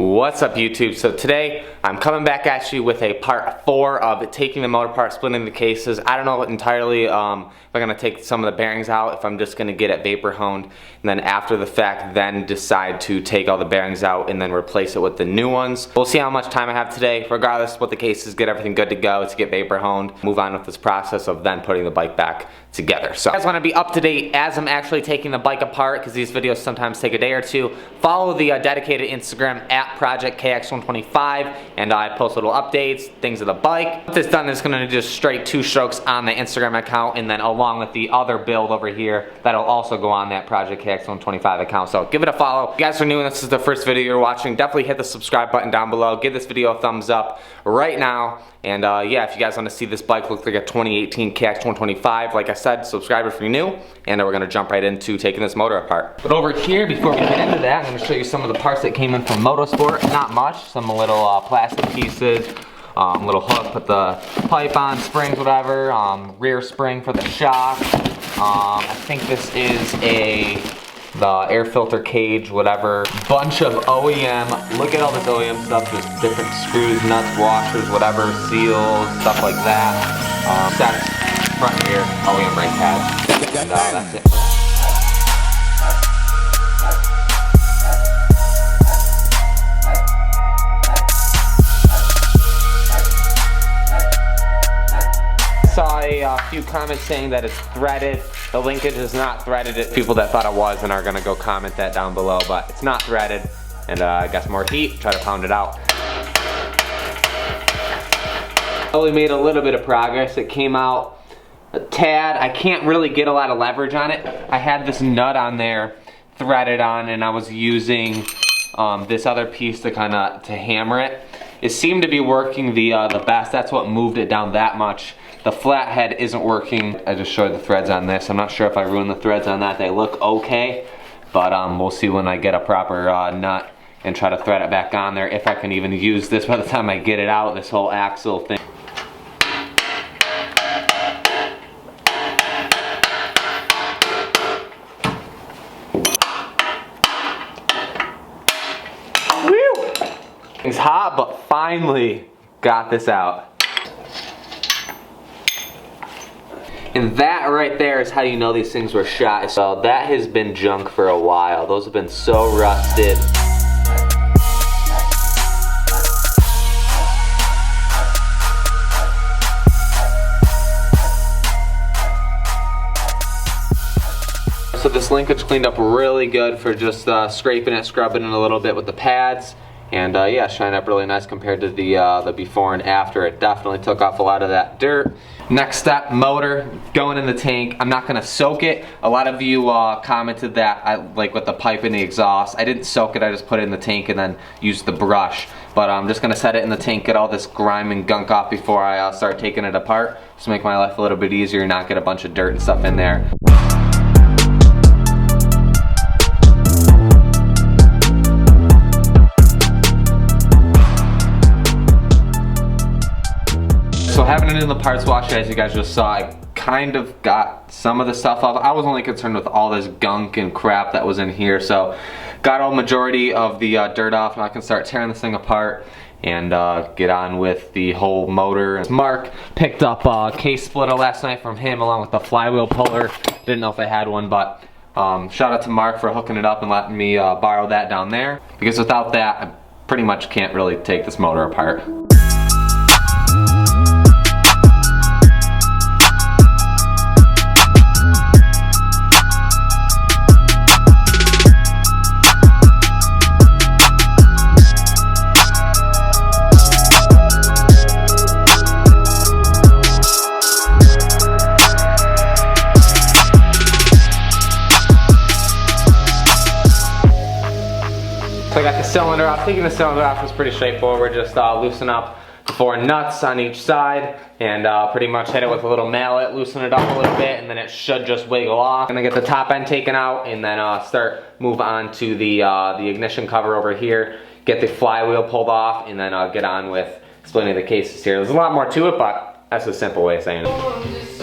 What's up, YouTube? So today I'm coming back at you with a part 4 of taking the motor apart, splitting the cases. I don't know entirely if I'm gonna take some of the bearings out, if I'm just gonna get it vapor honed, and then after the fact then decide to take all the bearings out and then replace it with the new ones. We'll see how much time I have today. Regardless what the cases, get everything good to go to get vapor honed, move on with this process of then putting the bike back together. So I just want to be up to date as I'm actually taking the bike apart, because these videos sometimes take a day or two. Follow the dedicated Instagram at Project KX125, and I post little updates, things of the bike. What this done is going to just straight 2 strokes on the Instagram account, and then along with the other build over here that'll also go on that Project KX125 account. So give it a follow. If you guys are new and this is the first video you're watching, definitely hit the subscribe button down below. Give this video a thumbs up right now. And yeah, if you guys want to see this bike look like a 2018 KX125, like I said, subscribe if you're new, and we're going to jump right into taking this motor apart. But over here, before we get into that, I'm going to show you some of the parts that came in from Motorsport. Not much, some little plastic pieces, little hook, put the pipe on, springs, whatever, rear spring for the shock. I think this is the air filter cage, whatever. Bunch of OEM, look at all this OEM stuff, just different screws, nuts, washers, whatever, seals, stuff like that. Sets, front and rear, OEM brake pads, and that's it. Saw a few comments saying that it's threaded. The linkage is not threaded. It's people that thought it was and are gonna go comment that down below, but it's not threaded. And I got some more heat, try to pound it out. Only made a little bit of progress. It came out a tad. I can't really get a lot of leverage on it. I had this nut on there threaded on, and I was using this other piece to to hammer it. It seemed to be working the best. That's what moved it down that much. The flathead isn't working. I just showed the threads on this. I'm not sure if I ruined the threads on that. They look okay, but we'll see when I get a proper nut and try to thread it back on there, if I can even use this by the time I get it out, this whole axle thing. Woo! It's hot, but finally got this out. And that right there is how you know these things were shot. So that has been junk for a while. Those have been so rusted. So this linkage cleaned up really good for just scraping it, scrubbing it a little bit with the pads. And yeah, shined up really nice compared to the before and after. It definitely took off a lot of that dirt. Next step, motor going in the tank. I'm not gonna soak it. A lot of you commented that I like with the pipe and the exhaust. I didn't soak it, I just put it in the tank and then used the brush. But I'm just gonna set it in the tank, get all this grime and gunk off before I start taking it apart. Just make my life a little bit easier, not get a bunch of dirt and stuff in there. So having it in the parts washer, as you guys just saw, I kind of got some of the stuff off. I was only concerned with all this gunk and crap that was in here, so got all majority of the dirt off. Now I can start tearing this thing apart and get on with the whole motor. Mark picked up a case splitter last night from him along with the flywheel puller. Didn't know if I had one, but shout out to Mark for hooking it up and letting me borrow that down there, because without that I pretty much can't really take this motor apart. So I got the cylinder off. Taking the cylinder off was pretty straightforward. Just loosen up the 4 nuts on each side and pretty much hit it with a little mallet, loosen it up a little bit, and then it should just wiggle off. Gonna get the top end taken out and then move on to the ignition cover over here, get the flywheel pulled off, and then get on with splitting the cases here. There's a lot more to it, but that's a simple way of saying it.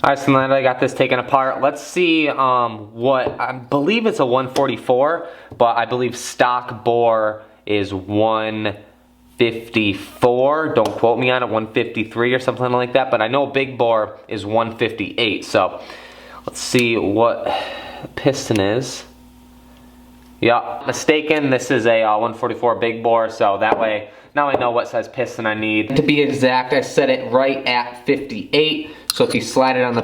Alright, so now that I got this taken apart, let's see what, I believe it's a 144, but I believe stock bore is 154. Don't quote me on it, 153 or something like that, but I know big bore is 158. So let's see what piston is. Yeah, mistaken, this is a 144 big bore, so that way now I know what size piston I need. To be exact, I set it right at 58. So if you slide it on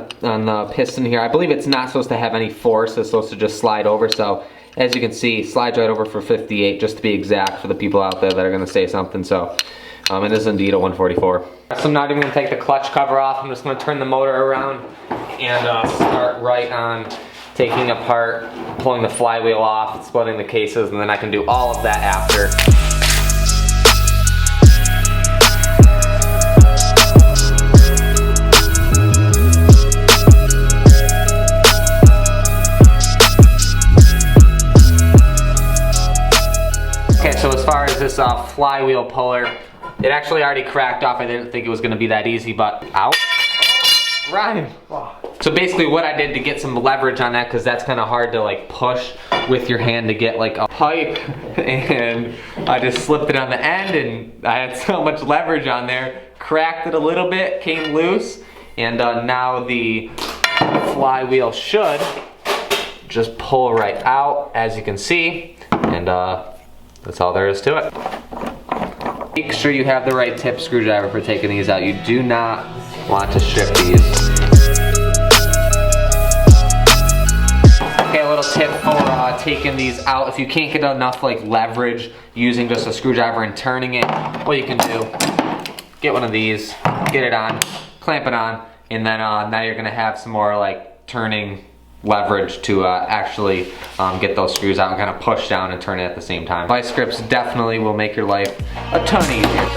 the piston here, I believe it's not supposed to have any force, it's supposed to just slide over. So as you can see, slides right over for 58, just to be exact for the people out there that are gonna say something. So it is indeed a 144. So I'm not even gonna take the clutch cover off. I'm just gonna turn the motor around and start right on taking apart, pulling the flywheel off, splitting the cases, and then I can do all of that after. Okay, so as far as this flywheel puller, it actually already cracked off. I didn't think it was gonna be that easy, but ow. Ryan. So basically what I did to get some leverage on that, because that's kind of hard to like push with your hand to get like a pipe, and I just slipped it on the end and I had so much leverage on there, cracked it a little bit, came loose, and now the flywheel should just pull right out, as you can see, and that's all there is to it. Make sure you have the right tip screwdriver for taking these out. You do not want to strip these. Okay, a little tip for taking these out. If you can't get enough like leverage using just a screwdriver and turning it, what you can do, get one of these, get it on, clamp it on, and then now you're gonna have some more like turning leverage to actually get those screws out and kind of push down and turn it at the same time. Vice grips definitely will make your life a ton easier.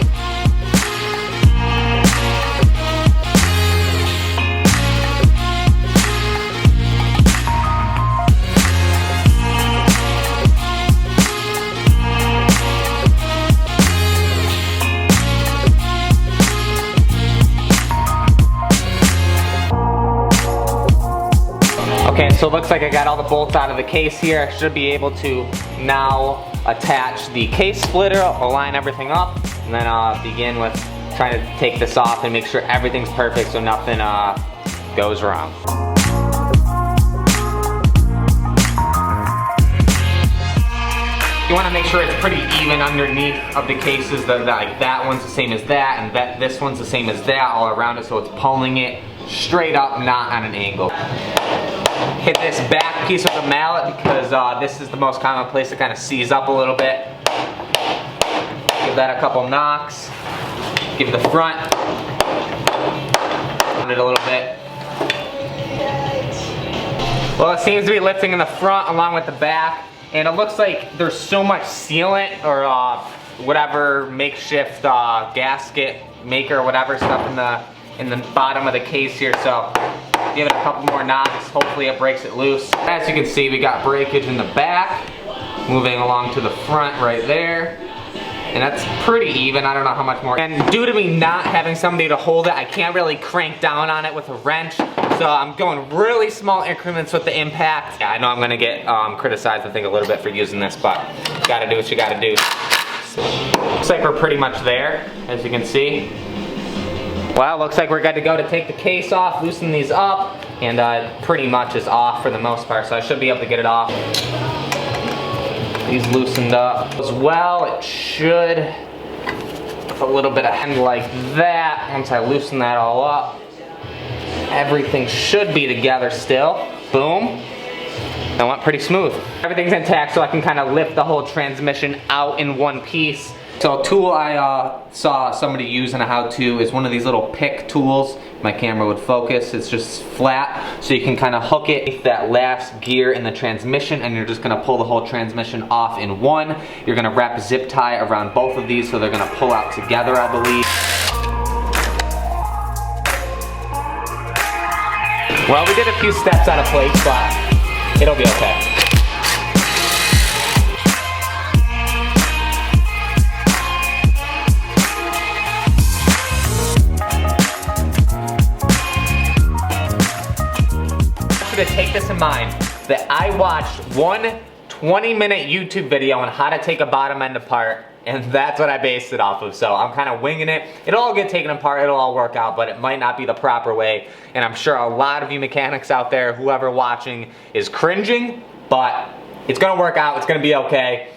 Okay, so it looks like I got all the bolts out of the case here. I should be able to now attach the case splitter, align everything up, and then begin with trying to take this off and make sure everything's perfect so nothing goes wrong. You want to make sure it's pretty even underneath of the cases, like that one's the same as that, and this one's the same as that all around it, so it's pulling it straight up, not on an angle. Hit this back piece with a mallet because this is the most common place to kind of seize up a little bit. Give that a couple knocks. Give the front. Round it a little bit. Well, it seems to be lifting in the front along with the back, and it looks like there's so much sealant or whatever makeshift gasket maker or whatever stuff in the bottom of the case here, so give it a couple more knocks, hopefully it breaks it loose. As you can see, we got breakage in the back, moving along to the front right there, and that's pretty even. I don't know how much more. And due to me not having somebody to hold it, I can't really crank down on it with a wrench, so I'm going really small increments with the impact. Yeah, I know I'm gonna get criticized, I think, a little bit for using this, but you gotta do what you gotta do. So, looks like we're pretty much there, as you can see. Well, looks like we're good to go to take the case off, loosen these up, and pretty much is off for the most part, so I should be able to get it off. These loosened up as well. It should, with a little bit of hand like that, once I loosen that all up, everything should be together still. Boom. That went pretty smooth. Everything's intact, so I can kind of lift the whole transmission out in one piece. So a tool I saw somebody use in a how-to is one of these little pick tools. My camera would focus. It's just flat, so you can kind of hook it with that last gear in the transmission, and you're just gonna pull the whole transmission off in one. You're gonna wrap a zip tie around both of these so they're gonna pull out together, I believe. Well, we did a few steps out of place, but it'll be okay. to take this in mind that I watched one 20-minute YouTube video on how to take a bottom end apart, and that's what I based it off of. So I'm kind of winging it. It'll all get taken apart, it'll all work out, but it might not be the proper way. And I'm sure a lot of you mechanics out there, whoever watching, is cringing, but it's gonna work out, it's gonna be okay.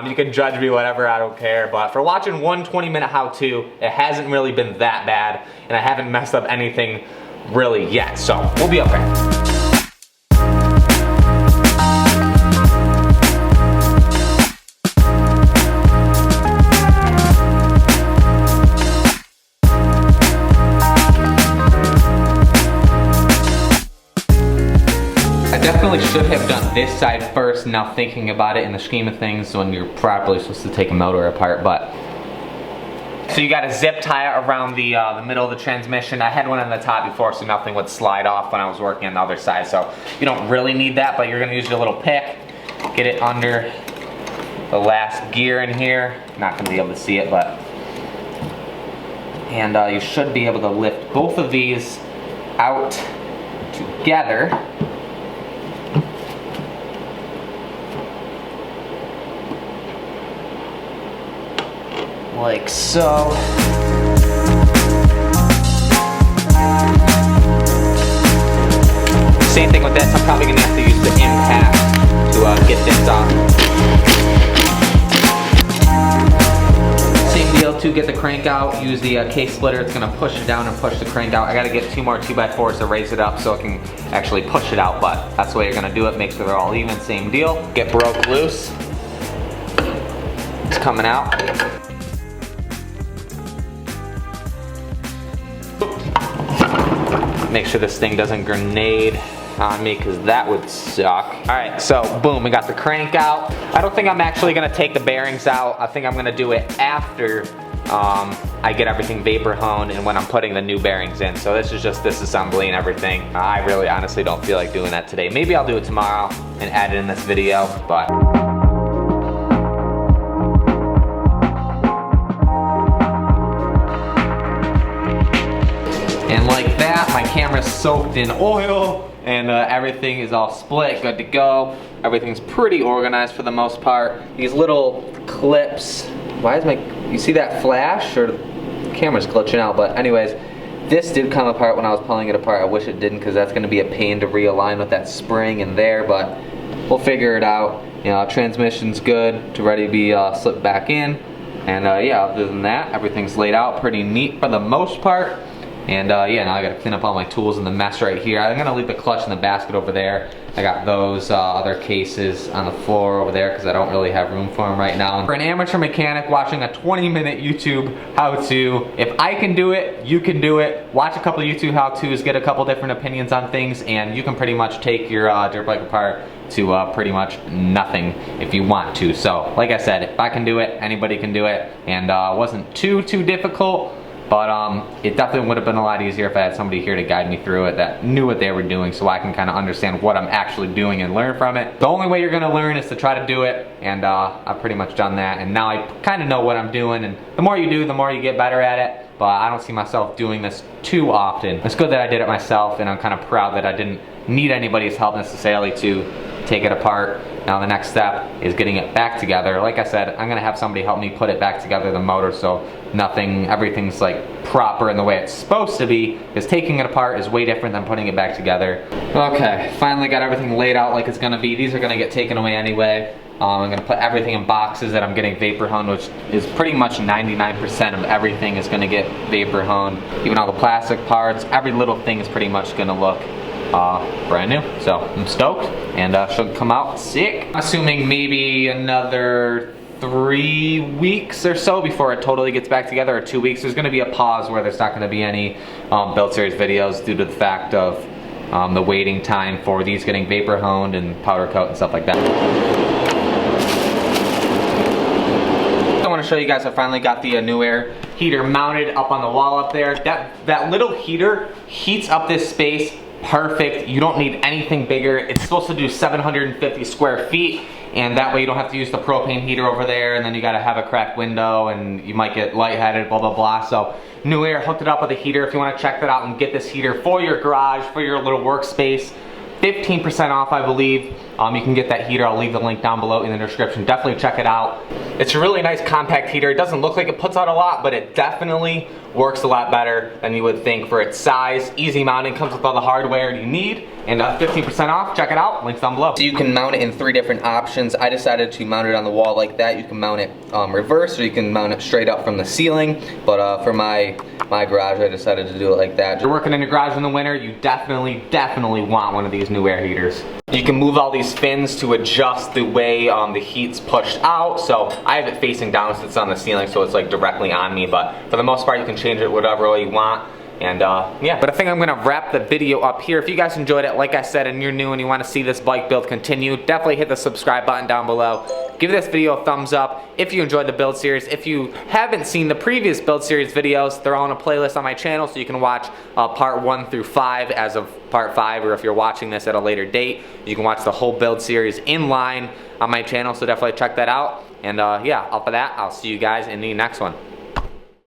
You can judge me whatever, I don't care. But for watching one 20-minute how-to, it hasn't really been that bad, and I haven't messed up anything really yet, so we'll be okay. Definitely should have done this side first, now thinking about it in the scheme of things when you're properly supposed to take a motor apart. But so you got a zip tie around the middle of the transmission. I had one on the top before so nothing would slide off when I was working on the other side, so you don't really need that, but you're gonna use your little pick, get it under the last gear in here. Not gonna be able to see it, but and you should be able to lift both of these out together. Like so. Same thing with this, I'm probably gonna have to use the impact to get this off. Same deal to get the crank out, use the case splitter, it's gonna push it down and push the crank out. I gotta get 2 more 2x4s to raise it up so it can actually push it out, but that's the way you're gonna do it, make sure they're all even, same deal. Get broke loose. It's coming out. Make sure this thing doesn't grenade on me because that would suck. All right, so boom, we got the crank out. I don't think I'm actually gonna take the bearings out. I think I'm gonna do it after I get everything vapor honed and when I'm putting the new bearings in. So this is just disassembly and everything. I really honestly don't feel like doing that today. Maybe I'll do it tomorrow and add it in this video, but. And like that, my camera's soaked in oil and everything is all split, good to go. Everything's pretty organized for the most part. These little clips, why is you see that flash? Or the camera's glitching out, but anyways, this did come apart when I was pulling it apart. I wish it didn't because that's gonna be a pain to realign with that spring in there, but we'll figure it out. You know, transmission's good to ready to be slipped back in. And yeah, other than that, everything's laid out pretty neat for the most part. And yeah, now I gotta clean up all my tools in the mess right here. I'm gonna leave the clutch in the basket over there. I got those other cases on the floor over there because I don't really have room for them right now. And for an amateur mechanic watching a 20-minute YouTube how-to, if I can do it, you can do it. Watch a couple YouTube how-tos, get a couple different opinions on things, and you can pretty much take your dirt bike apart to pretty much nothing if you want to. So, like I said, if I can do it, anybody can do it. And it wasn't too difficult. But it definitely would have been a lot easier if I had somebody here to guide me through it that knew what they were doing so I can kind of understand what I'm actually doing and learn from it. The only way you're going to learn is to try to do it, and I've pretty much done that, and now I kind of know what I'm doing, and the more you do, the more you get better at it, but I don't see myself doing this too often. It's good that I did it myself, and I'm kind of proud that I didn't need anybody's help necessarily to take it apart. Now the next step is getting it back together. Like I said, I'm gonna have somebody help me put it back together, the motor, so everything's like proper in the way it's supposed to be, because taking it apart is way different than putting it back together. Okay, finally got everything laid out like it's gonna be. These are gonna get taken away anyway. I'm gonna put everything in boxes that I'm getting vapor honed, which is pretty much 99% of everything is gonna get vapor honed. Even all the plastic parts, every little thing is pretty much gonna look brand new. So I'm stoked, and should come out sick. Assuming maybe another 3 weeks or so before it totally gets back together, or 2 weeks. There's gonna be a pause where there's not gonna be any build series videos due to the fact of the waiting time for these getting vapor honed and powder coat and stuff like that. I want to show you guys I finally got the new air heater mounted up on the wall up there. That little heater heats up this space perfect. You don't need anything bigger. It's supposed to do 750 square feet, and that way you don't have to use the propane heater over there, and then you gotta have a cracked window and you might get lightheaded, blah blah blah. So New Air hooked it up with a heater. If you want to check that out and get this heater for your garage, for your little workspace, 15% off, I believe. You can get that heater. I'll leave the link down below in the description. Definitely check it out. It's a really nice compact heater. It doesn't look like it puts out a lot, but it definitely works a lot better than you would think for its size. Easy mounting, comes with all the hardware you need, and 15% off. Check it out, links down below. So you can mount it in 3 different options. I decided to mount it on the wall like that. You can mount it reverse, or you can mount it straight up from the ceiling, but for my garage, I decided to do it like that. If you're working in your garage in the winter, you definitely want one of these new air heaters. You can move all these fins to adjust the way the heat's pushed out. So I have it facing down since it's on the ceiling, so it's like directly on me, but for the most part you can change it whatever way you want. And yeah, but I think I'm gonna wrap the video up here. If you guys enjoyed it, like I said, and you're new and you wanna see this bike build continue, definitely hit the subscribe button down below. Give this video a thumbs up if you enjoyed the build series. If you haven't seen the previous build series videos, they're all in a playlist on my channel, so you can watch part 1 through 5 as of part 5, or if you're watching this at a later date, you can watch the whole build series in line on my channel, so definitely check that out. And yeah, off of that, I'll see you guys in the next one.